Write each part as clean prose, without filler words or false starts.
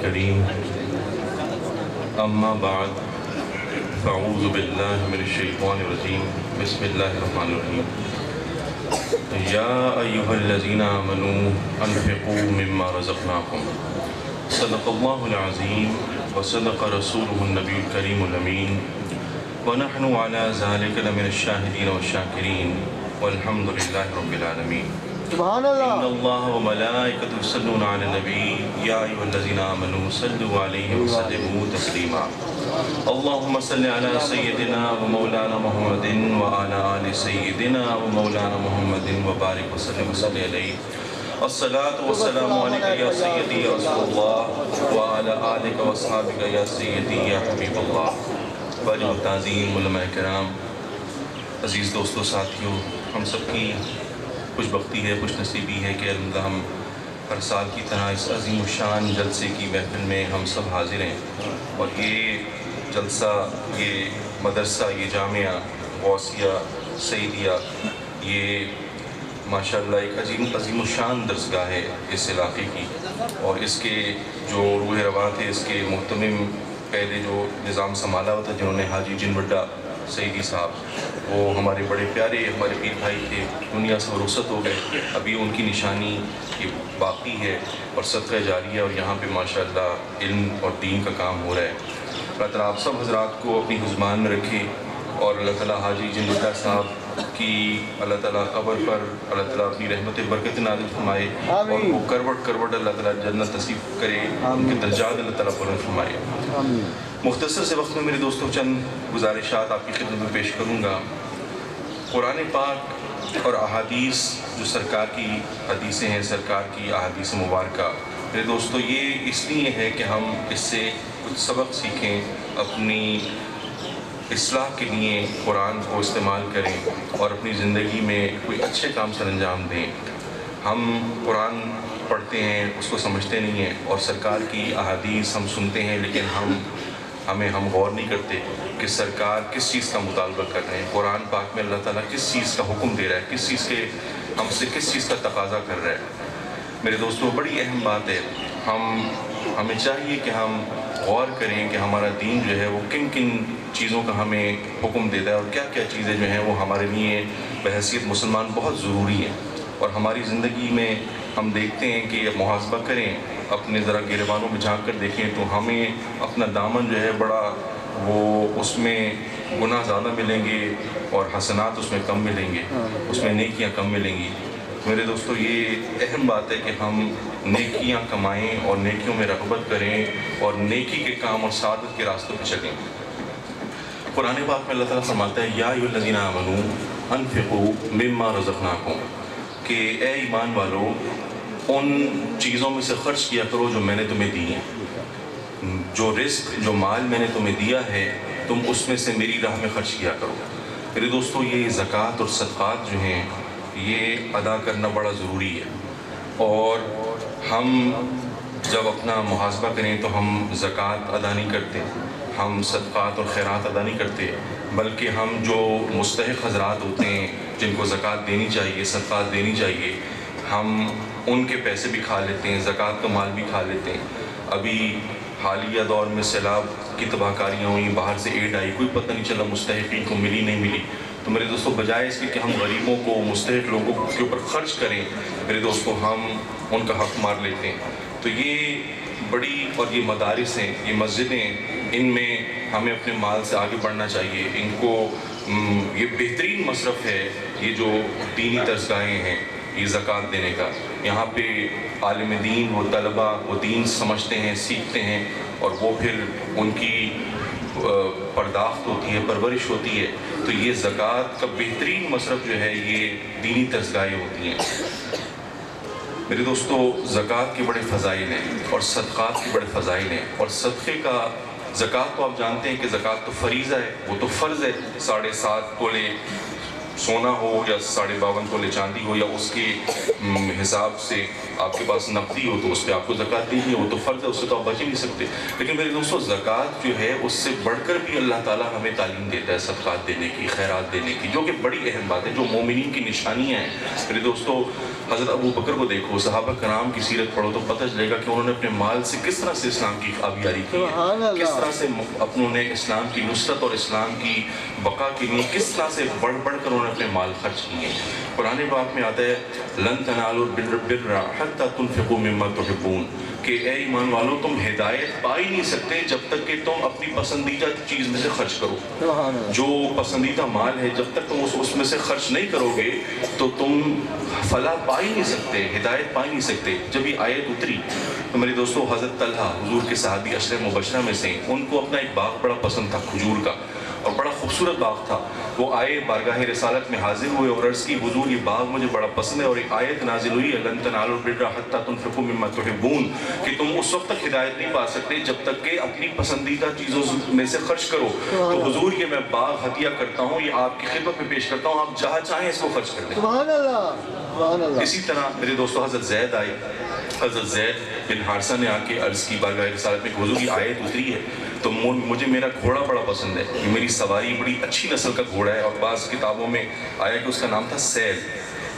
الكريم أما بعد فأعوذ بالله من الشيطان الرجيم بسم الله الرحمن الرحيم يا أيها الذين آمنوا أنفقوا مما رزقناكم صدق الله العظيم وصدق رسوله النبي الكريم الأمين ونحن على ذلك لمن الشاهدين والشاكرين والحمد لله رب العالمين سبحان إن اللہ. الله وملائكته يصلون على النبي يا أيها الذين آمنوا صلوا عليه وسلموا تسليما اللهم صل على سيدنا ومولانا محمد وعلى آل سيدنا ومولانا محمد وبارك وسلم عليه الصلاة والسلام عليك يا سيدي يا رسول الله وعلى آلك وأصحابك يا سيدي يا حبيب الله. واجب تعظیم علماء کرام، عزیز دوستو، ساتھیوں، ہم سب کی خوش بختی ہے، خوش نصیبی ہے کہ الحمدللہ ہم ہر سال کی طرح اس عظیم الشان جلسے کی محفل میں ہم سب حاضر ہیں. اور یہ جلسہ، یہ مدرسہ، یہ جامعہ غوثیہ سعیدیہ، یہ ماشاءاللہ ایک عظیم الشان درسگاہ ہے اس علاقے کی. اور اس کے جو روح رواں تھے، اس کے محتمم پہلے جو نظام سنبھالا ہوا تھا، جنہوں نے حاجی جن بڈا سعیدی صاحب، وہ ہمارے بڑے پیارے ہمارے پیر بھائی تھے، دنیا سے رخصت ہو گئے. ابھی ان کی نشانی یہ باقی ہے اور صدقہ جاریہ، اور یہاں پہ ماشاءاللہ علم اور دین کا کام ہو رہا ہے. اللہ تعالیٰ آپ سب حضرات کو اپنی حضمان میں رکھے، اور اللہ تعالیٰ حاجی جن بڈا صاحب کی اللہ تعالیٰ قبر پر اللہ تعالیٰ اپنی رحمت برکت نازل فرمائے، اور وہ کروٹ کروٹ اللہ تعالیٰ جنت نصیب کرے، ان کے درجات اللہ تعالیٰ بلند فرمائے. مختصر سے وقت میں میرے دوستوں چند گزارشات آپ کی خدمت میں پیش کروں گا. قرآن پاک اور احادیث جو سرکار کی حدیثیں ہیں، سرکار کی احادیث مبارکہ، میرے دوستو یہ اس لیے ہے کہ ہم اس سے کچھ سبق سیکھیں، اپنی اصلاح کے لیے قرآن کو استعمال کریں اور اپنی زندگی میں کوئی اچھے کام سر انجام دیں. ہم قرآن پڑھتے ہیں، اس کو سمجھتے نہیں ہیں، اور سرکار کی احادیث ہم سنتے ہیں، لیکن ہم غور نہیں کرتے کہ سرکار کس چیز کا مطالبہ کر رہے ہیں. قرآن پاک میں اللہ تعالیٰ کس چیز کا حکم دے رہا ہے، کس چیز کے ہم سے کس چیز کا تقاضا کر رہا ہے. میرے دوستو بڑی اہم بات ہے، ہمیں چاہیے کہ ہم غور کریں کہ ہمارا دین جو ہے وہ کن کن چیزوں کا ہمیں حکم دیتا ہے، اور کیا کیا چیزیں جو ہیں وہ ہمارے لیے بحیثیت مسلمان بہت ضروری ہیں. اور ہماری زندگی میں ہم دیکھتے ہیں کہ محاسبہ کریں، اپنے ذرا گریبانوں میں جھانک کر دیکھیں تو ہمیں اپنا دامن جو ہے بڑا وہ اس میں گناہ زیادہ ملیں گے اور حسنات اس میں کم ملیں گے، اس میں نیکیاں کم ملیں گی. میرے دوستو یہ اہم بات ہے کہ ہم نیکیاں کمائیں اور نیکیوں میں رغبت کریں اور نیکی کے کام اور سعادت کے راستوں پہ چلیں. قرآن پاک میں اللہ تعالیٰ فرماتا ہے یا ایھا الذین آمنوا انفقوا مما رزقناکم، کہ اے ایمان والو ان چیزوں میں سے خرچ کیا کرو جو میں نے تمہیں دی ہیں. جو رزق، جو مال میں نے تمہیں دیا ہے، تم اس میں سے میری راہ میں خرچ کیا کرو. میرے دوستو یہ زکوٰۃ اور صدقات جو ہیں یہ ادا کرنا بڑا ضروری ہے. اور ہم جب اپنا محاسبہ کریں تو ہم زکوٰۃ ادا نہیں کرتے، ہم صدقات اور خیرات ادا نہیں کرتے، بلکہ ہم جو مستحق حضرات ہوتے ہیں جن کو زکوٰۃ دینی چاہیے، صدقات دینی چاہیے، ہم ان کے پیسے بھی کھا لیتے ہیں، زکوٰۃ کا مال بھی کھا لیتے ہیں. ابھی حالیہ دور میں سیلاب کی تباہ کاریاں ہوئیں، باہر سے ایڈ آئی، کوئی پتہ نہیں چلا مستحقین کو ملی نہیں ملی. تو میرے دوستو بجائے اس کے کہ ہم غریبوں کو، مستحق لوگوں کے اوپر خرچ کریں، میرے دوستو ہم ان کا حق مار لیتے ہیں. تو یہ بڑی، اور یہ مدارس ہیں، یہ مسجدیں، ان میں ہمیں اپنے مال سے آگے بڑھنا چاہیے. ان کو یہ بہترین مصرف ہے، یہ جو دینی درسگاہیں ہیں، یہ زکوٰۃ دینے کا. یہاں پہ عالم دین، وہ طلبہ، وہ دین سمجھتے ہیں، سیکھتے ہیں، اور وہ پھر ان کی پرداخت ہوتی ہے، پرورش ہوتی ہے. تو یہ زکوٰۃ کا بہترین مصرف جو ہے یہ دینی درسگاہیں ہوتی ہیں. میرے دوستو زکوٰۃ کے بڑے فضائل ہیں اور صدقات کے بڑے فضائل ہیں. اور صدقے کا، زکوٰۃ تو آپ جانتے ہیں کہ زکوٰۃ تو فریضہ ہے، وہ تو فرض ہے. 7.5 تولے سونا ہو یا 52.5 تولے چاندی ہو یا اس کے حساب سے آپ کے پاس نقدی ہو تو اس پہ آپ کو زکوٰۃ دینی ہے، وہ تو فرض ہے، اس سے تو آپ بچ ہی نہیں سکتے۔ لیکن میرے دوستو زکوٰۃ جو ہے اس سے بڑھ کر بھی اللہ تعالیٰ ہمیں تعلیم دیتا ہے صدقات دینے کی، خیرات دینے کی، جو کہ بڑی اہم بات ہے، جو مومنین کی نشانیاں ہیں۔ میرے دوستو حضرت ابو بکر کو دیکھو، صحابہ کرام کی سیرت پڑھو تو پتہ چلے گا کہ انہوں نے اپنے مال سے کس طرح سے اسلام کی آبیاری کی ہے، کس طرح سے انہوں نے اسلام کی نصرت اور اسلام کی بقا کے لیے کس طرح سے بڑھ بڑھ کر انہوں نے اپنے مال خرچ کیے۔ قرآن پاک میں آتا ہے لن تنالوا البر حتى تنفقوا مما تحبون، کہ اے ایمان والو تم ہدایت پا ہی نہیں سکتے جب تک کہ تم اپنی پسندیدہ چیز میں سے خرچ کرو۔ جو پسندیدہ مال ہے جب تک تم اس میں سے خرچ نہیں کرو گے تو تم فلاح پا ہی نہیں سکتے، ہدایت پا ہی نہیں سکتے۔ جب یہ آیت اتری تو میرے دوستو حضرت طلحہ حضور کے صحابی عشرہ مبشرہ میں سے، ان کو اپنا ایک باغ بڑا پسند تھا کھجور کا، اور بڑا خوبصورت باغ تھا۔ وہ آئے بارگاہ رسالت میں حاضر ہوئے اور عرض کی حضور یہ باغ مجھے بڑا پسند ہے، اور ایک آیت نازل ہوئی لن تنالوا البر حتى تنفقوا مما تحبون، کہ تم اس وقت تک ہدایت نہیں پا سکتے جب تک کہ اپنی پسندیدہ چیزوں میں سے خرچ کرو۔ تو حضور یہ میں باغ ہدیہ کرتا ہوں، یہ آپ کی خدمت میں پیش کرتا ہوں، آپ جہاں چاہیں اس کو خرچ کر دیں۔ سبحان اللہ، سبحان اللہ۔ اسی طرح میرے دوستو حضرت زید آئے، حضرت زید بن حارثہ نے آ کے عرض کی بارگاہ رسالت میں کہ حضور یہ آیت اتری ہے تو مجھے میرا گھوڑا بڑا پسند ہے، یہ میری سواری بڑی اچھی نسل کا گھوڑا ہے، اور بعض کتابوں میں آیا کہ اس کا نام تھا سیل۔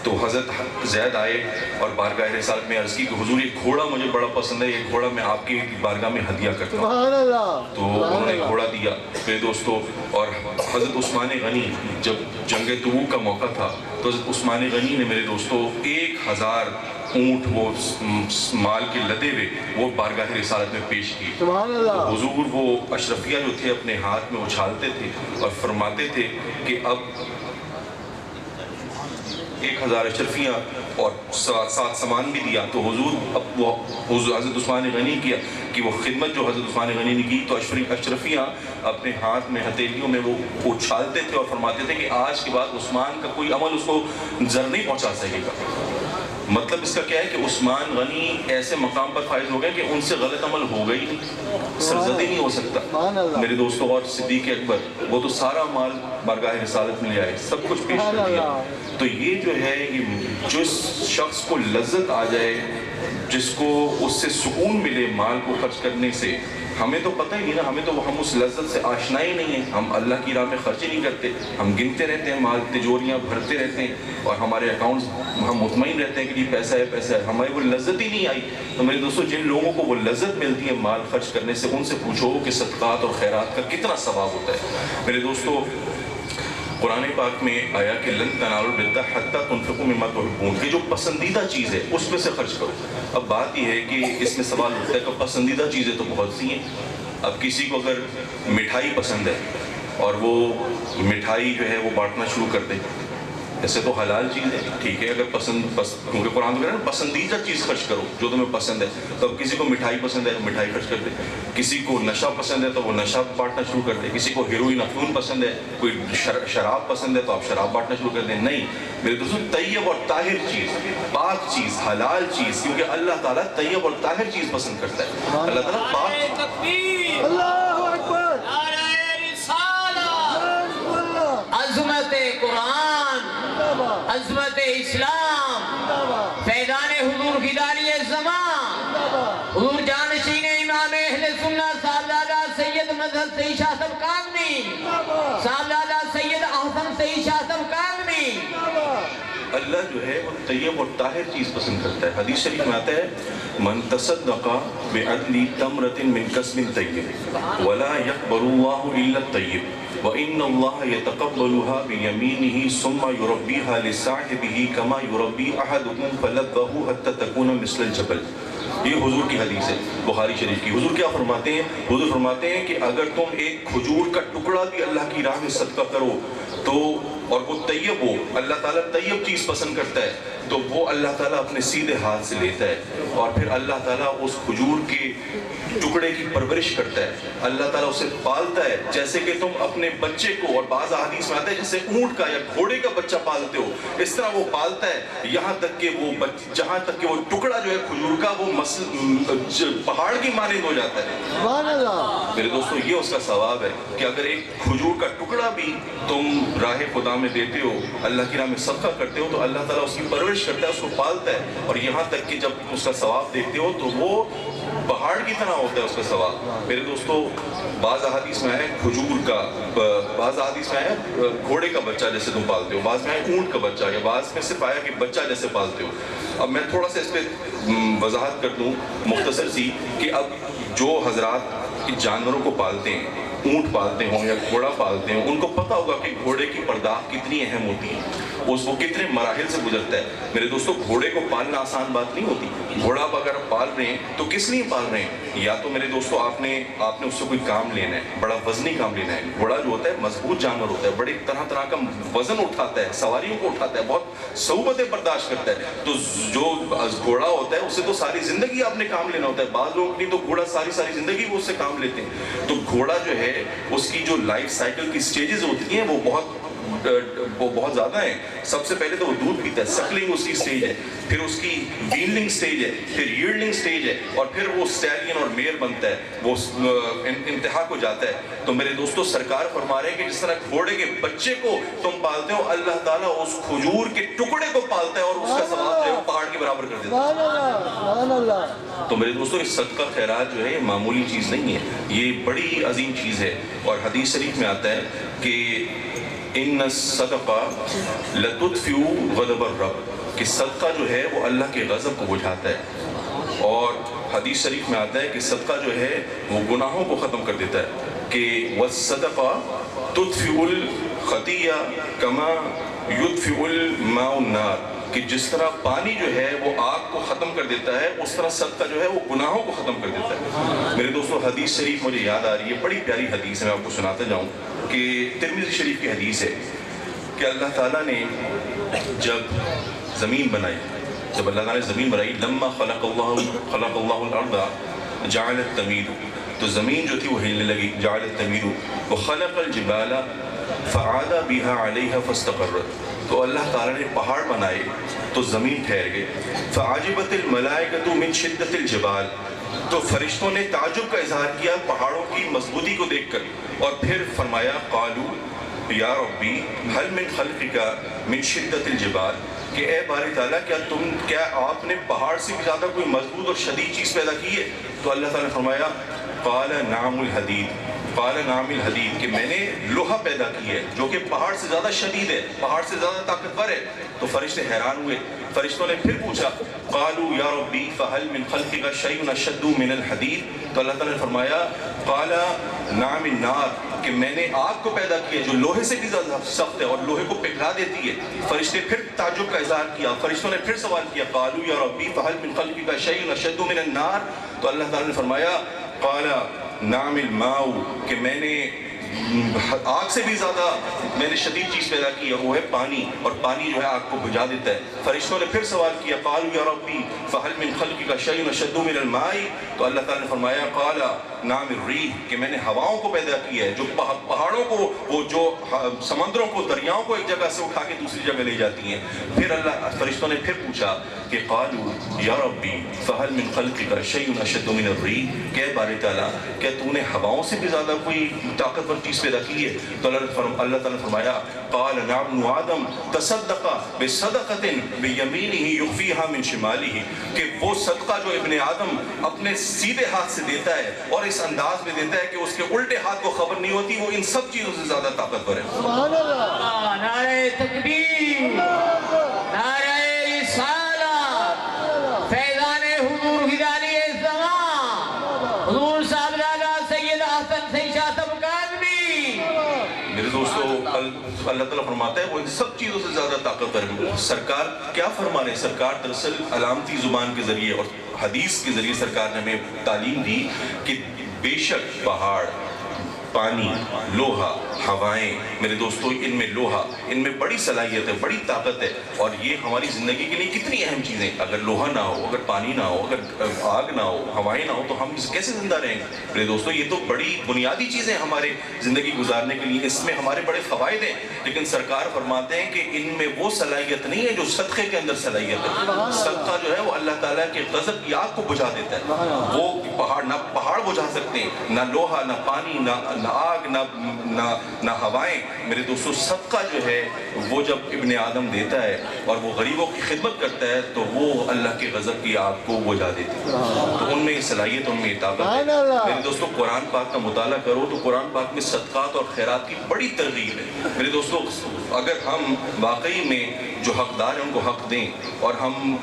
تو حضرت زید آئے اور بارگاہ رسالت میں عرض کی کہ حضور یہ گھوڑا مجھے بڑا پسند ہے، یہ گھوڑا میں آپ کی بارگاہ میں ہدیہ کرتا ہوں۔ سبحان اللہ۔ تو انہوں نے گھوڑا دیا میرے دوستو۔ اور حضرت عثمان غنی جب جنگ تبوک کا موقع تھا تو حضرت عثمان غنی نے میرے دوستو 1000 اونٹ وہ مال کے لدے ہوئے وہ بارگاہ رسالت میں پیش کی۔ سبحان اللہ۔ تو حضور وہ اشرفیہ جو تھے اپنے ہاتھ میں اچھالتے تھے اور فرماتے تھے کہ اب 1000 اشرفیاں اور ساتھ سامان بھی دیا۔ تو حضور اب وہ حضرت عثمان غنی کیا کہ وہ خدمت جو حضرت عثمان غنی نے کی تو اشرفیاں اپنے ہاتھ میں ہتھیلیوں میں وہ اچھالتے تھے اور فرماتے تھے کہ آج کے بعد عثمان کا کوئی عمل اس کو زر نہیں پہنچا سکے گا۔ مطلب اس کا کیا ہے کہ عثمان غنی ایسے مقام پر فائز ہو گئے کہ ان سے غلط عمل ہو گئی نہیں، سرزدی نہیں ہو سکتا۔ میرے دوستوں اور صدیق اکبر وہ تو سارا مال بارگاہ رسالت میں لے آئے، سب کچھ پیش کر دیا۔ تو یہ جو ہے یہ جس شخص کو لذت آ جائے، جس کو اس سے سکون ملے مال کو خرچ کرنے سے، ہمیں تو پتہ ہی نہیں نا، ہمیں تو ہم اس لذت سے آشنا ہی نہیں ہیں، ہم اللہ کی راہ میں خرچ ہی نہیں کرتے، ہم گنتے رہتے ہیں مال، تجوریاں بھرتے رہتے ہیں اور ہمارے اکاؤنٹس ہم مطمئن رہتے ہیں کہ یہ پیسہ ہے پیسہ ہے، ہماری وہ لذت ہی نہیں آئی۔ تو میرے دوستو جن لوگوں کو وہ لذت ملتی ہے مال خرچ کرنے سے، ان سے پوچھو کہ صدقات اور خیرات کا کتنا ثواب ہوتا ہے۔ میرے دوستو قرآن پاک میں آیا کہ لن تنالوا البر حتى تنفقوا مما تحبون، کہ جو پسندیدہ چیز ہے اس میں سے خرچ کرو۔ اب بات یہ ہے کہ اس میں سوال اٹھتا ہے کہ پسندیدہ چیزیں تو بہت سی ہیں۔ اب کسی کو اگر مٹھائی پسند ہے اور وہ مٹھائی جو ہے وہ بانٹنا شروع کر دے، ایسے تو حلال چیز ہے، ٹھیک ہے، اگر کیونکہ قرآن تو کہہ رہا ہے نا پسندیدہ چیز خرچ کرو جو تمہیں پسند ہے۔ تو اب کسی کو مٹھائی پسند ہے تو مٹھائی خرچ کر دے، کسی کو نشہ پسند ہے تو وہ نشہ بانٹنا شروع کر دے، کسی کو ہیروئن افیون پسند ہے، کوئی شراب پسند ہے تو آپ شراب بانٹنا شروع کر دیں۔ نہیں میرے دوستو، طیب اور طاہر چیز، پاک چیز، حلال چیز، کیونکہ اللہ تعالیٰ طیب اور طاہر چیز پسند کرتا ہے۔ اللہ تعالیٰ پاک تکبیر، اللہ اکبر، نعرہ رسالت، عظمت قرآن، عظمت اسلام، فیضان حضور کی دالی زمان، حضور جانشین امام اہل سنت صاحبزادہ سید مظہر سید شاہ صاحب کامنی، صاحبزادہ سید احسن سید شاہ صاحب کامنی۔ اللہ جو ہے وہ طیب اور طاہر چیز پسند کرتا ہے۔ حدیث شریف میں آتا ہے من تصدق بعدل تمرۃ من کسب طیب ولا يقبل الله الا الطیب وان الله يتقبلها بيمينه ثم يربيها لصاحبه كما يربي احدكم فلذه حتى تكون مثل الجبل۔ یہ حضور کی حدیث ہے بخاری شریف کی۔ حضور کیا فرماتے ہیں؟ حضور فرماتے ہیں کہ اگر تم ایک کھجور کا ٹکڑا بھی اللہ کی راہ میں صدقہ کرو تو اور وہ طیب ہو، اللہ تعالیٰ طیب چیز پسند کرتا ہے، تو وہ اللہ تعالیٰ اپنے سیدھے ہاتھ سے لیتا ہے اور پھر اللہ تعالیٰ اس کھجور کے ٹکڑے کی پرورش کرتا ہے، اللہ تعالیٰ اسے پالتا ہے جیسے کہ تم اپنے بچے کو، اور بعض احادیث میں آتا ہے جیسے اونٹ کا یا گھوڑے کا بچہ پالتے ہو، اس طرح وہ پالتا ہے یہاں تک کہ وہ جہاں تک کہ وہ ٹکڑا جو ہے کھجور کا وہ پہاڑ کی مانند ہو جاتا ہے۔ سبحان اللہ۔ میرے دوستو یہ اس کا ثواب ہے کہ اگر ایک کھجور کا ٹکڑا بھی تم راہ خدا میں دیتے ہو، اللہ کی راہ میں صدقہ کرتے ہو، تو اللہ تعالیٰ اس کی پرورش کرتا ہے، اس کو پالتا ہے، اور یہاں تک کہ جب اس کا ثواب دیکھتے ہو تو وہ پہاڑ کی طرح ہوتا ہے اس کا ثواب۔ میرے دوستو بعض احادیث میں ہے کھجور کا، بعض احادیث میں ہے گھوڑے کا بچہ جیسے تم پالتے ہو، بعض میں ہے اونٹ کا بچہ، یا بعض میں صرف آیا کہ بچہ جیسے پالتے ہو۔ اب میں تھوڑا سا اس پہ وضاحت کر دوں مختصر سی کہ اب جو حضرات جانوروں کو پالتے ہیں، اونٹ پالتے ہوں یا گھوڑا پالتے ہوں، ان کو پتہ ہوگا کہ گھوڑے کی پرداخت کتنی اہم ہوتی ہے، وہ کتنے مراحل سے گزرتا ہے۔ میرے دوستو گھوڑے کو پالنا آسان بات نہیں ہوتی۔ گھوڑا اگر آپ پال رہے ہیں تو کس لیے پال رہے ہیں؟ یا تو میرے دوستو آپ نے اس سے کوئی کام لینا ہے، بڑا وزنی کام لینا ہے۔ گھوڑا جو ہوتا ہے مضبوط جانور ہوتا ہے، بڑے طرح طرح کا وزن اٹھاتا ہے، سواریوں کو اٹھاتا ہے، بہت صعوبتیں برداشت کرتا ہے۔ تو جو گھوڑا ہوتا ہے اسے تو ساری زندگی آپ نے کام لینا ہوتا ہے، بعض لوگ نہیں تو گھوڑا ساری زندگی وہ اس سے کام لیتے ہیں۔ تو گھوڑا جو ہے اس کی جو لائف سائیکل کی سٹیجز ہوتی ہیں وہ بہت زیادہ ہیں۔ سب سے پہلے تو وہ دودھ پیتا ہے، سکلنگ اس کی سٹیج ہے، پھر اس کی ویلنگ سٹیج ہے، پھر ییلڈنگ سٹیج ہے، اور پھر وہ سٹیلین اور میئر بنتا ہے، وہ انتہا کو جاتا ہے۔ تو میرے دوستو سرکار فرما رہے ہیں کہ جس طرح گھوڑے کے بچے کو تم پالتے ہو، اللہ تعالیٰ اس کھجور کے ٹکڑے کو پالتا ہے اور اس کا ثواب جو ہے وہ پہاڑ کے برابر کر دیتا ہے۔ سبحان اللہ، سبحان اللہ۔ تو میرے دوستو یہ صدقہ خیرات جو ہے معمولی چیز نہیں ہے، یہ بڑی عظیم چیز ہے۔ اور حدیث شریف میں آتا ہے کہ ان الصدقہ لتطفئ غضب الرب، کہ صدقہ جو ہے وہ اللہ کے غضب کو بجھاتا ہے۔ اور حدیث شریف میں آتا ہے کہ صدقہ جو ہے وہ گناہوں کو ختم کر دیتا ہے، کہ والصدقہ تطفئ الخطیہ کما یطفئ الماء النار، کہ جس طرح پانی جو ہے وہ آگ کو ختم کر دیتا ہے، اس طرح صدقہ جو ہے وہ گناہوں کو ختم کر دیتا ہے۔ میرے دوستو حدیث شریف مجھے یاد آ رہی ہے، بڑی پیاری حدیث ہے، میں آپ کو سناتا جاؤں کہ ترمذی شریف کی حدیث ہے کہ اللہ تعالیٰ نے جب زمین بنائی، جب اللہ تعالیٰ نے زمین بنائی، لما خلق اللہ الارض جعلت تمید، تو زمین جو تھی وہ ہلنے لگی، جعلت تمید، وخلق الجبال فعاد بها علیہا فاستقرت، تو اللہ تعالیٰ نے پہاڑ بنائے تو زمین ٹھہر گئی، فعجبت الملائکۃ من شدت الجبال، تو فرشتوں نے تعجب کا اظہار کیا پہاڑوں کی مضبوطی کو دیکھ کر، اور پھر فرمایا قالوا یا ربی هل من خلقک من شدت الجبال، کہ اے باری تعالیٰ کیا آپ نے پہاڑ سے بھی زیادہ کوئی مضبوط اور شدید چیز پیدا کی ہے؟ تو اللہ تعالیٰ نے فرمایا قال نعم الحدید، قال نعم الحدید، کہ میں نے لوہا پیدا کی ہے جو کہ پہاڑ سے زیادہ شدید ہے، پہاڑ سے زیادہ طاقتور ہے۔ تو فرشتے حیران ہوئے، فرشتوں نے پھر پوچھا قالوا یا ربی فهل من خلقک شیء اشد من الحدید، تو اللہ تعالیٰ نے فرمایا قال نعم النار، کہ میں نے آگ کو پیدا کیا جو لوہے سے بھی زیادہ سخت ہے اور لوہے کو پگھلا دیتی ہے۔ فرشتے پھر تعجب کا اظہار کیا، فرشتوں نے پھر سوال کیا قالوا یا ربی فهل من خلقک شیء اشد من النار، تو اللہ تعالیٰ نے فرمایا قال نعم الماء، کہ میں نے آگ سے بھی زیادہ میں نے شدید چیز پیدا کی ہے، وہ ہے پانی، اور پانی جو ہے آگ کو بجھا دیتا ہے۔ فرشتوں نے پھر سوال کیا قالوا یا ربی فهل من خلقک شیء اشد من الماء، تو اللہ تعالیٰ نے فرمایا قال نعم الریح، کہ میں نے ہواؤں کو پیدا کیا ہے جو پہاڑوں کو، وہ جو سمندروں کو، دریاؤں کو ایک جگہ سے اٹھا کے دوسری جگہ لے جاتی ہیں۔ پھر اللہ فرشتوں نے پھر پوچھا کہ قالوا یا ربی فهل من خلقک شیء اشد من الریح، کہ باری تعالیٰ کیا تو نے ہواؤں سے بھی زیادہ کوئی طاقتور چیز پیدا کی ہے؟ تو اللہ تعالیٰ نے فرمایا قال نعم ابن آدم تصدق بصدقۃ بیمینہ یخفیہا من شمالہ، کہ وہ صدقہ جو ابن آدم اپنے سیدھے ہاتھ سے دیتا ہے اور اس انداز میں دیتا ہے کہ اس کے الٹے ہاتھ کو خبر نہیں ہوتی، وہ ان سب چیزوں سے زیادہ طاقتور ہے۔ سبحان اللہ، نعرہ تکبیر، نعرہ رسالت، فیضان حضور ہدایت الزمان، حضور صاحب لالا سید حسن سید شاہ طبقاتی۔ میرے دوستو اللہ تعالیٰ فرماتا ہے وہ ان سب چیزوں سے زیادہ طاقتور ہے۔ سرکار کیا فرما رہے ہیں؟ سرکار دراصل علامتی زبان کے ذریعے اور حدیث کے ذریعے سرکار نے ہمیں تعلیم دی کہ بے شک پہاڑ پانی، لوہا، ہوائیں، میرے دوستو ان میں لوہا، ان میں بڑی صلاحیت ہے، بڑی طاقت ہے، اور یہ ہماری زندگی کے لیے کتنی اہم چیزیں. اگر لوہا نہ ہو، اگر پانی نہ ہو، اگر آگ نہ ہو، ہوائیں نہ ہو، تو ہم کیسے زندہ رہیں گے؟ میرے دوستو یہ تو بڑی بنیادی چیزیں ہمارے زندگی گزارنے کے لیے، اس میں ہمارے بڑے فوائد ہیں، لیکن سرکار فرماتے ہیں کہ ان میں وہ صلاحیت نہیں ہے جو صدقے کے اندر صلاحیت ہے. صدقہ جو ہے وہ اللہ تعالیٰ کے غضب کی آگ کو بجھا دیتا ہے. وہ نہ پہاڑ بجھا سکتے ہیں، نہ لوہا، نہ پانی، نہ آگ، نہ ہوائیں. میرے دوستو صدقہ جو ہے وہ جب ابن آدم دیتا ہے اور وہ غریبوں کی خدمت کرتا ہے تو وہ اللہ کے غضب کی آگ کو بجھا دیتی ہے. تو ان میں یہ صلاحیت، ان میں یہ طاقت ہے. میرے دوستو قرآن پاک کا مطالعہ کرو تو قرآن پاک میں صدقات اور خیرات کی بڑی ترغیب ہے. میرے دوستو اگر ہم واقعی میں جو حقدار ہیں ان کو حق دیں، اور ہم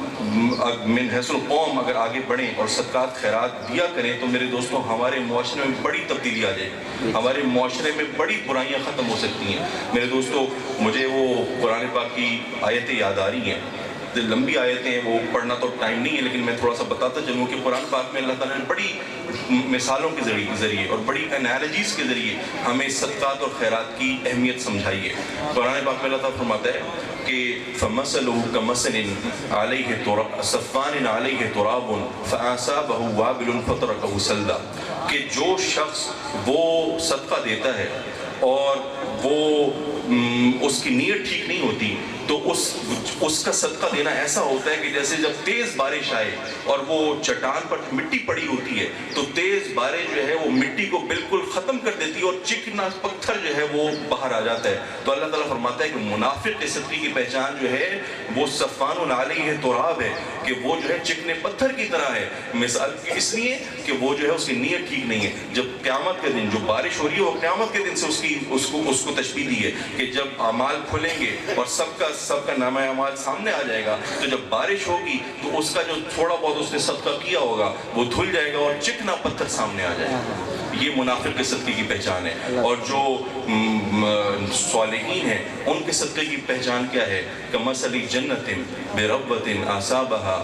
من حیث القوم اگر آگے بڑھیں اور صدقات خیرات دیا کریں، تو میرے دوستو ہمارے معاشرے میں بڑی تبدیلی آ جائے گی، ہمارے معاشرے میں بڑی برائیاں ختم ہو سکتی ہیں. میرے دوستو مجھے وہ قرآن پاک کی آیتیں یاد آ رہی ہیں. لمبی آیتیں ہیں، وہ پڑھنا تو ٹائم نہیں ہے، لیکن میں تھوڑا سا بتاتا چلوں کہ قرآن پاک میں اللہ تعالیٰ نے بڑی مثالوں کے ذریعے اور بڑی انالوجیز کے ذریعے ہمیں صدقات اور خیرات کی اہمیت سمجھائی ہے. قرآن پاک میں اللہ تعالیٰ فرماتا ہے کہ فَمَثَلُهُ كَمَثَلٍ عَلَيْهِ صَفْوَانٍ عَلَيْهِ تُرَابٌ فَأَصَابَهُ وَابِلٌ فَتَرَكَهُ صَلْدًا. کہ جو شخص وہ صدقہ دیتا ہے اور وہ اس کی نیت ٹھیک نہیں ہوتی، تو اس کا صدقہ دینا ایسا ہوتا ہے کہ جیسے جب تیز بارش آئے اور وہ چٹان پر مٹی پڑی ہوتی ہے تو تیز بارش جو ہے وہ مٹی کو بالکل ختم کر دیتی ہے اور چکنا پتھر جو ہے وہ باہر آ جاتا ہے. تو اللہ تعالیٰ فرماتا ہے کہ منافق کے صدقے کی پہچان جو ہے وہ صفوان علیہ تراب ہے، کہ وہ جو ہے چکنے پتھر کی طرح ہے. مثال اس لیے کہ وہ جو ہے اس کی نیت ٹھیک نہیں ہے. جب قیامت کے دن جو بارش ہو رہی ہے وہ قیامت کے دن سے اس کو تشبیہ دی ہے کہ جب اعمال کھلیں گے اور سب کا نامہ اعمال سامنے آ جائے گا، تو جب بارش ہوگی تو اس کا جو تھوڑا بہت اس نے صدقہ کیا ہوگا وہ دھل جائے گا اور چکنا پتھر سامنے آ جائے گا. یہ منافق کے صدقے کی پہچان ہے. اور جو صالحین ہیں ان کے صدقے کی پہچان کیا ہے؟ کمثل جنت بربوۃ اصابها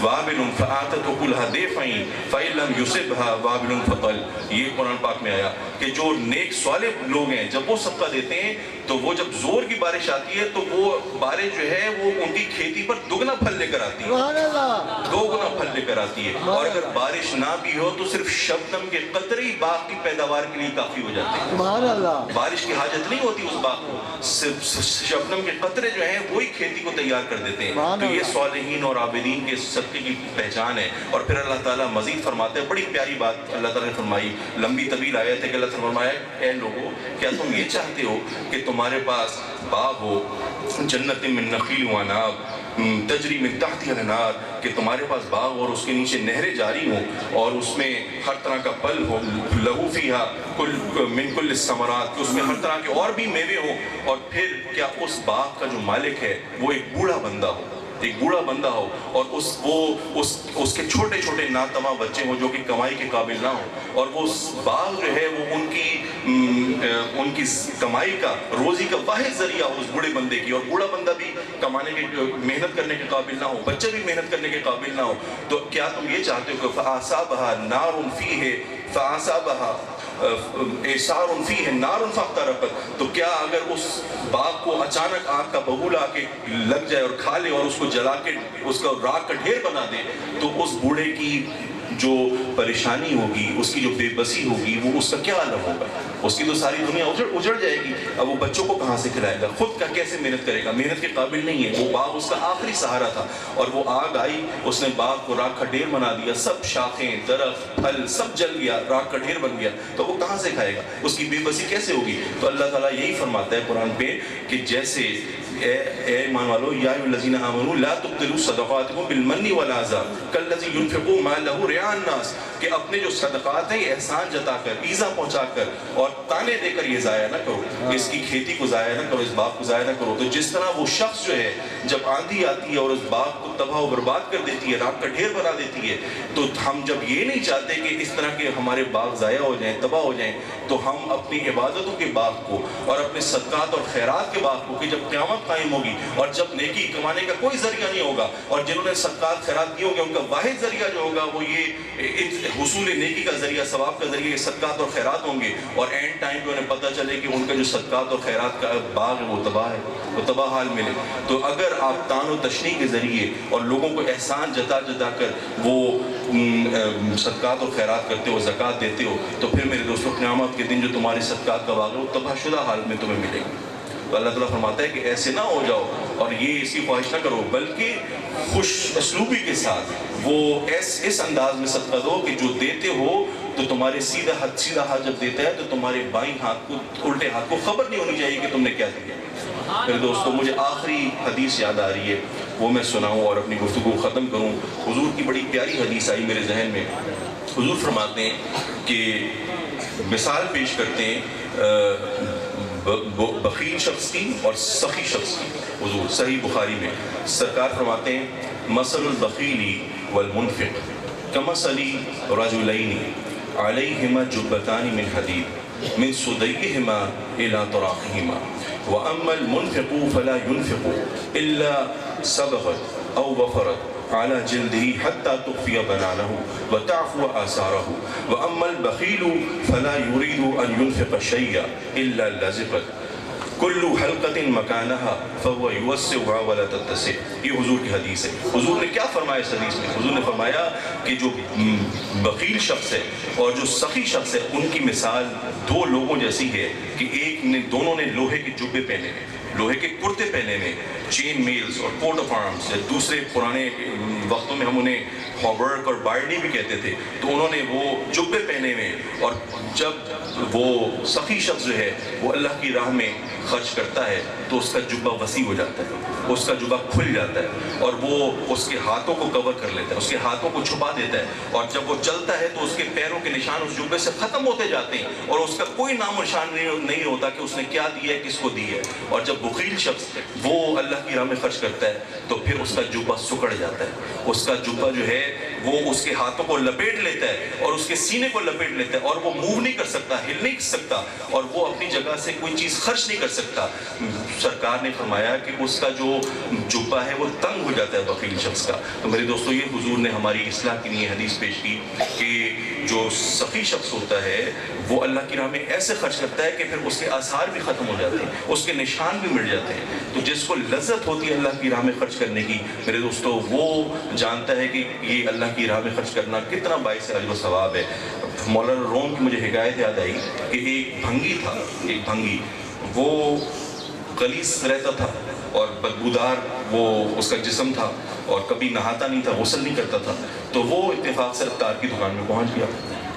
وابل فآتت اکلها ضعفین فإن لم يصبها وابل فطل. یہ قرآن پاک میں آیا کہ جو نیک صالح لوگ ہیں جب وہ صدقہ دیتے ہیں تو وہ جب زور کی بارش آتی ہے تو وہ بارش جو ہے وہ ان کی کھیتی پر دگنا پھل لے کر آتی ہے، دو گنا پھل لے کر آتی ہے. اور اگر بارش نہ بھی ہو تو صرف شبنم کے قطرے ہی باغ کی پیداوار کے لیے کافی ہو جاتے ہیں. بارش کی حاجت نہیں ہوتی اس باغ کو، صرف شبنم کے قطرے جو ہیں وہی کھیتی کو تیار کر دیتے ہیں. تو یہ صالحین اور عابدین کے صدقے کی پہچان ہے. اور پھر اللہ تعالیٰ مزید فرماتے ہیں، بڑی پیاری بات اللہ تعالیٰ نے فرمائی، لمبی طویل آیت ہے کہ اللہ تعالیٰ نے فرمایا اے لوگو کیا تم یہ چاہتے ہو کہ تمہارے پاس باغ ہو جنت من نخیل و عناب تجری من تحتها الانہار، کہ تمہارے پاس باغ اور اس کے نیچے نہریں جاری ہوں اور اس میں ہر طرح کا پھل ہو، لہو فیہا من کل الثمرات، کہ اس میں ہر طرح کے اور بھی میوے ہوں. اور پھر کیا اس باغ کا جو مالک ہے وہ ایک بوڑھا بندہ ہو، ایک بوڑھا بندہ ہو اور اس کے چھوٹے چھوٹے ناتواں بچے ہوں جو کہ کمائی کے قابل نہ ہوں، اور وہ باغ جو ہے وہ ان کی کمائی کا، روزی کا واحد ذریعہ ہو اس بوڑھے بندے کی، اور بوڑھا بندہ بھی کمانے کے، محنت کرنے کے قابل نہ ہو، بچے بھی محنت کرنے کے قابل نہ ہو. تو کیا تم یہ چاہتے ہو کہ فَأَصَابَهَا نَارٌ فِيهِ فَأَصَابَهَا اِعْصَارٌ فِيهِ نَارٌ فَاحْتَرَقَتْ، تو کیا اگر اس باغ کو اچانک آگ کا بگول آ کے لگ جائے اور کھا لے اور اس کو جلا کے اس کا راکھ کا ڈھیر بنا دے، تو اس بوڑھے کی جو پریشانی ہوگی، اس کی جو بے بسی ہوگی، وہ اس کا کیا عالم ہوگا؟ اس کی تو ساری دنیا اجڑ جائے گی. اب وہ بچوں کو کہاں سے کھلائے گا؟ خود کا کیسے محنت کرے گا؟ محنت کے قابل نہیں ہے. وہ باغ اس کا آخری سہارا تھا اور وہ آگ آئی، اس نے باغ کو راکھ کا ڈھیر بنا دیا، سب شاخیں، درخت، پھل سب جل گیا، راکھ کا ڈھیر بن گیا. تو وہ کہاں سے کھائے گا؟ اس کی بے بسی کیسے ہوگی؟ تو اللہ تعالیٰ یہی فرماتا ہے قرآن پہ کہ جیسے اے ایمان والو یا ایھا الذین آمنوا لا تبطلوا صدقاتکم بالمن والعذا کالذی ينفق مالہ رعاء الناس، کہ اپنے جو صدقات ہیں احسان جتا کر، ایذا پہنچا کر اور تانے دے کر یہ ضائع نہ کرو، اس کی کھیتی کو ضائع نہ کرو، اس باغ کو ضائع نہ کرو. تو جس طرح وہ شخص جو ہے جب آندھی آتی ہے اور اس باغ کو تباہ و برباد کر دیتی ہے، راکھ کا ڈھیر بنا دیتی ہے، تو ہم جب یہ نہیں چاہتے کہ اس طرح کے ہمارے باغ ضائع ہو جائیں، تباہ ہو جائیں، تو ہم اپنی عبادتوں کے باغ کو اور اپنے صدقات اور خیرات کے باغ کو کہ جب قیامت قائم ہوگی، اور جب نیکی کمانے کا کوئی ذریعہ نہیں ہوگا، اور جنہوں نے صدقات خیرات دیے ہوں گے ان کا واحد ذریعہ جو ہوگا وہ یہ حصول نیکی کا ذریعہ، ثواب کا ذریعہ صدقات اور خیرات ہوں گے، اور اینڈ ٹائم پہ انہیں پتہ چلے کہ ان کا جو صدقات اور خیرات کا باغ ہے وہ تباہ ہے، وہ تباہ حال ملے۔ تو اگر آپ تان و تشنیع کے ذریعے اور لوگوں کو احسان جتا جتا کر وہ صدقات اور خیرات کرتے ہو، زکوٰۃ دیتے ہو، تو پھر میرے دوستو قیامت کے دن جو تمہارے صدقات کا باغ ہے وہ تباہ شدہ حال میں تمہیں ملے گا۔ تو اللہ تعالیٰ فرماتا ہے کہ ایسے نہ ہو جاؤ اور یہ اس کی خواہش نہ کرو، بلکہ خوش اسلوبی کے ساتھ وہ اس انداز میں صدقہ دو کہ جو دیتے ہو تو تمہارے سیدھا ہاتھ جب دیتا ہے تو تمہارے بائیں ہاتھ کو، الٹے ہاتھ کو خبر نہیں ہونی چاہیے کہ تم نے کیا دیا۔ میرے دوستو مجھے آخری حدیث یاد آ رہی ہے، وہ میں سناؤں اور اپنی گفتگو ختم کروں۔ حضور کی بڑی پیاری حدیث آئی میرے ذہن میں۔ حضور فرماتے ہیں کہ مثال پیش کرتے ہیں بخیل شخص کی اور سخی شخص کی۔ حضور صحیح بخاری میں سرکار فرماتے ہیں مثل البخیل والمنفق کمثل رجلین علیہما جبتان من حدید من صدیہما الی تراقہما واما المنفق فلا ينفق الا صبغت او وفرت على جلده حتى تخفي بنانه وتعفو آثاره وأما البخيل فلا يريد أن ينفق شيئا إلا لزقت كل حلقة مكانها فهو يوسعها ولا تتسع۔ یہ حضور کی حدیث ہے۔ حضور نے کیا فرمایا اس حدیث میں؟ حضور نے فرمایا کہ جو بخیل شخص ہے اور جو سخی شخص ہے ان کی مثال دو لوگوں جیسی ہے کہ دونوں نے لوہے کے جبے پہنے ہیں، لوہے کے کرتے پہنے میں، چین میلز اور کوٹ آف آرمز، دوسرے پرانے وقتوں میں ہم انہیں ہاورک اور بارڈی بھی کہتے تھے، تو انہوں نے وہ جبے پہنے میں، اور جب وہ سخی شخص جو ہے وہ اللہ کی راہ میں خرچ کرتا ہے تو اس کا جبہ وسیع ہو جاتا ہے، اس کا جبہ کھل جاتا ہے اور وہ اس کے ہاتھوں کو کور کر لیتا ہے، اس کے ہاتھوں کو چھپا دیتا ہے، اور جب وہ چلتا ہے تو اس کے پیروں کے نشان اس جبے سے ختم ہوتے جاتے ہیں اور اس کا کوئی نام و نشان نہیں ہوتا کہ اس نے کیا دیا ہے، کس کو دی ہے۔ اور جب بخیل شخص وہ اللہ کی راہ میں خرچ کرتا ہے تو پھر اس کا جبہ سکڑ جاتا ہے، اس کا جبہ جو ہے وہ اس کے ہاتھوں کو لپیٹ لیتا ہے اور اس کے سینے کو لپیٹ لیتا ہے اور وہ موو نہیں کر سکتا، ہل نہیں سکتا، اور وہ اپنی جگہ سے کوئی چیز خرچ نہیں کر سکتا۔ سرکار نے فرمایا کہ اس کا جو جبہ ہے وہ تنگ ہو جاتا ہے بخیل شخص کا۔ تو میرے دوستو یہ حضور نے ہماری اصلاح کے لیے حدیث پیش کی کہ جو سخی شخص ہوتا ہے وہ اللہ کی راہ میں ایسے خرچ کرتا ہے کہ پھر اس کے آثار بھی ختم ہو جاتے ہیں، اس کے نشان بھی مٹ جاتے ہیں۔ تو جس کو لذت ہوتی ہے اللہ کی راہ میں خرچ کرنے کی میرے دوستو وہ جانتا ہے کہ یہ اللہ کی راہ میں خرچ کرنا کتنا باعث اجر و ثواب ہے۔ مولانا روم کی مجھے حکایت یاد آئی کہ ایک بھنگی تھا، ایک بھنگی وہ غلیظ رہتا تھا اور بدبودار وہ اس کا جسم تھا اور کبھی نہاتا نہیں تھا، غسل نہیں کرتا تھا، تو وہ اتفاق سے عطار کی دکان میں پہنچ گیا۔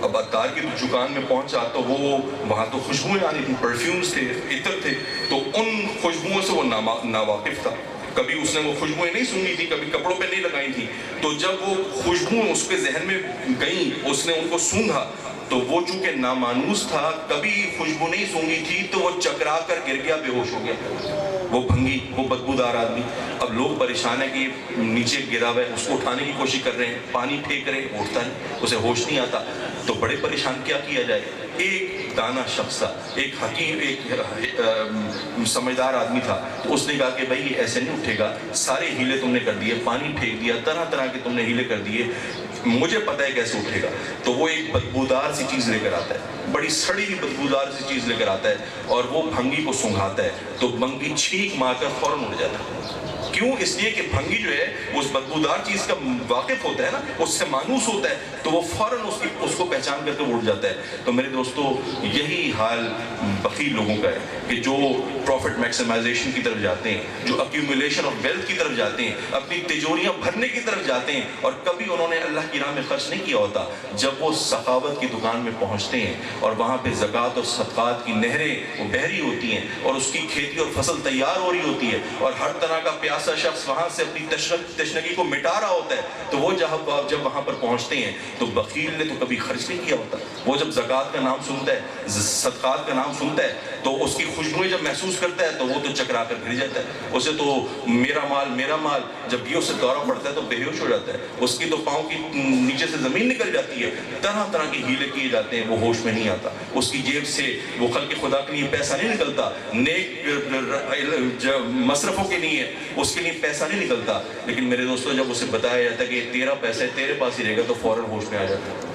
اب عطار کی دکان میں پہنچا تو وہ وہاں تو خوشبوئیں آ رہی تھیں، پرفیومز تھے، عطر تھے، تو ان خوشبوؤں سے وہ ناواقف تھا، کبھی اس نے وہ خوشبوئیں نہیں سونگھی تھی، کبھی کپڑوں پہ نہیں لگائی تھی، تو جب وہ خوشبوئیں اس کے ذہن میں گئیں، اس نے ان کو سونگھا تو وہ چونکہ نامانوس تھا، کبھی خوشبو نہیں سونگھی تھی، تو وہ چکرا کر گر گیا، بے ہوش ہو گیا وہ بھنگی، وہ بدبودار آدمی۔ اب لوگ پریشان ہیں کہ نیچے گرا ہوا ہے، اس کو اٹھانے کی کوشش کر رہے ہیں، پانی پھینک رہے ہیں، اٹھتا نہیں، اسے ہوش نہیں آتا، تو بڑے پریشان کیا کیا جائے۔ ایک دانا شخص تھا، ایک حکیم، ایک سمجھدار آدمی تھا، تو اس نے کہا کہ بھائی ایسے نہیں اٹھے گا، سارے ہیلے تم نے کر دیے، پانی پھینک دیا، طرح طرح کے تم نے ہیلے کر دیے، مجھے پتہ ہے کیسے اٹھے گا۔ تو وہ ایک بدبودار سی چیز لے کر آتا ہے، بڑی سڑی ہوئی بدبودار سی چیز لے کر آتا ہے اور وہ بھنگی کو سونگھاتا ہے تو بھنگی چھینک مار کر فوراً اڑ جاتا ہے۔ کیوں؟ اس لیے کہ بھنگی جو ہے اس بدبودار چیز کا واقف ہوتا ہے نا، اس سے مانوس ہوتا ہے، تو وہ فوراً اس کو پہچان کر کے اڑ جاتا ہے۔ تو میرے دوستو یہی حال بخیل لوگوں کا ہے کہ جو پروفٹ میکسیمائزیشن کی طرف جاتے ہیں، جو ایکیومولیشن آف ویلتھ کی طرف جاتے ہیں، اپنی تجوریاں بھرنے کی طرف جاتے ہیں، اور کبھی انہوں نے اللہ کی راہ میں خرچ نہیں کیا ہوتا۔ جب وہ سخاوت کی دکان میں پہنچتے ہیں اور وہاں پہ زکوٰۃ اور صدقات کی نہریں وہ بہری ہوتی ہیں اور اس کی کھیتی اور فصل تیار ہو رہی ہوتی ہے اور ہر طرح کا پیاس پیاسا شخص وہاں سے اپنی تشنگی کو مٹا رہا ہوتا ہے تو وہ جب وہاں پر پہنچتے ہیں تو بخیل نے تو کبھی خرچ نہیں کیا ہوتا. وہ جب زکوٰۃ کا نام سنتا ہے, صدقات کا نام سنتا ہے تو اس کی خوشبوئیں جب محسوس کرتا ہے تو وہ تو چکرا کر گر جاتا ہے. اسے تو میرا مال جب بھی اسے دورہ پڑتا ہے تو بے ہوش ہو جاتا ہے. اس کی تو پاؤں کی نیچے سے زمین نکل جاتی ہے, طرح طرح کے ہیلے کیے جاتے ہیں, وہ ہوش میں نہیں آتا. اس کی جیب سے وہ خلق خدا کے لیے پیسہ نہیں نکلتا, نیک مصرفوں کے لیے اس کے لیے پیسہ نہیں نکلتا. لیکن میرے دوستوں جب اسے بتایا جاتا ہے کہ تیرا پیسہ تیرے پاس ہی رہے گا تو فوراً ہوش میں آ جاتا ہے.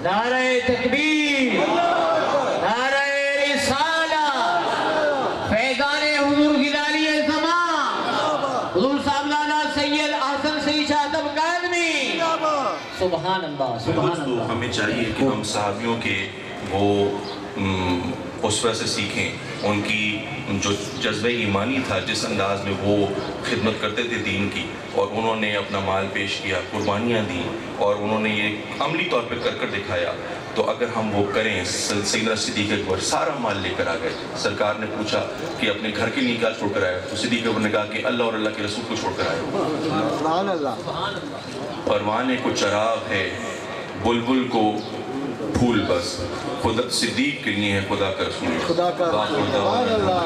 نعرہ تکبیر, نعرہ رسالہ, فیضان حضور غلالی زمان, حضور صاحب لالا سید احسن سید شاہدب قادمی. سبحان اللہ, سبحان دوستو اللہ. ہمیں چاہیے کہ ہم صحابیوں کے وہ اسوہ سے سیکھیں, ان کی جو جذبہ ایمانی تھا, جس انداز میں وہ خدمت کرتے تھے دین کی, اور انہوں نے اپنا مال پیش کیا, قربانیاں دیں, اور انہوں نے یہ عملی طور پہ کر دکھایا. تو اگر ہم وہ کریں, سیدنا صدیق اکبر سارا مال لے کر آ گئے. سرکار نے پوچھا کہ اپنے گھر کے لیے کیا چھوڑ کر آئے, تو صدیق اکبر نے کہا کہ اللہ اور اللہ کے رسول کو چھوڑ کر آئے. سبحان اللہ. پروانے کو چراغ ہے, بلبل کو پھول بس, خدا صدیق کے لیے ہے خدا کا رسول. خدا کا رسول. سبحان اللہ.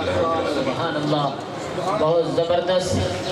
سبحان اللہ. بہت زبردست.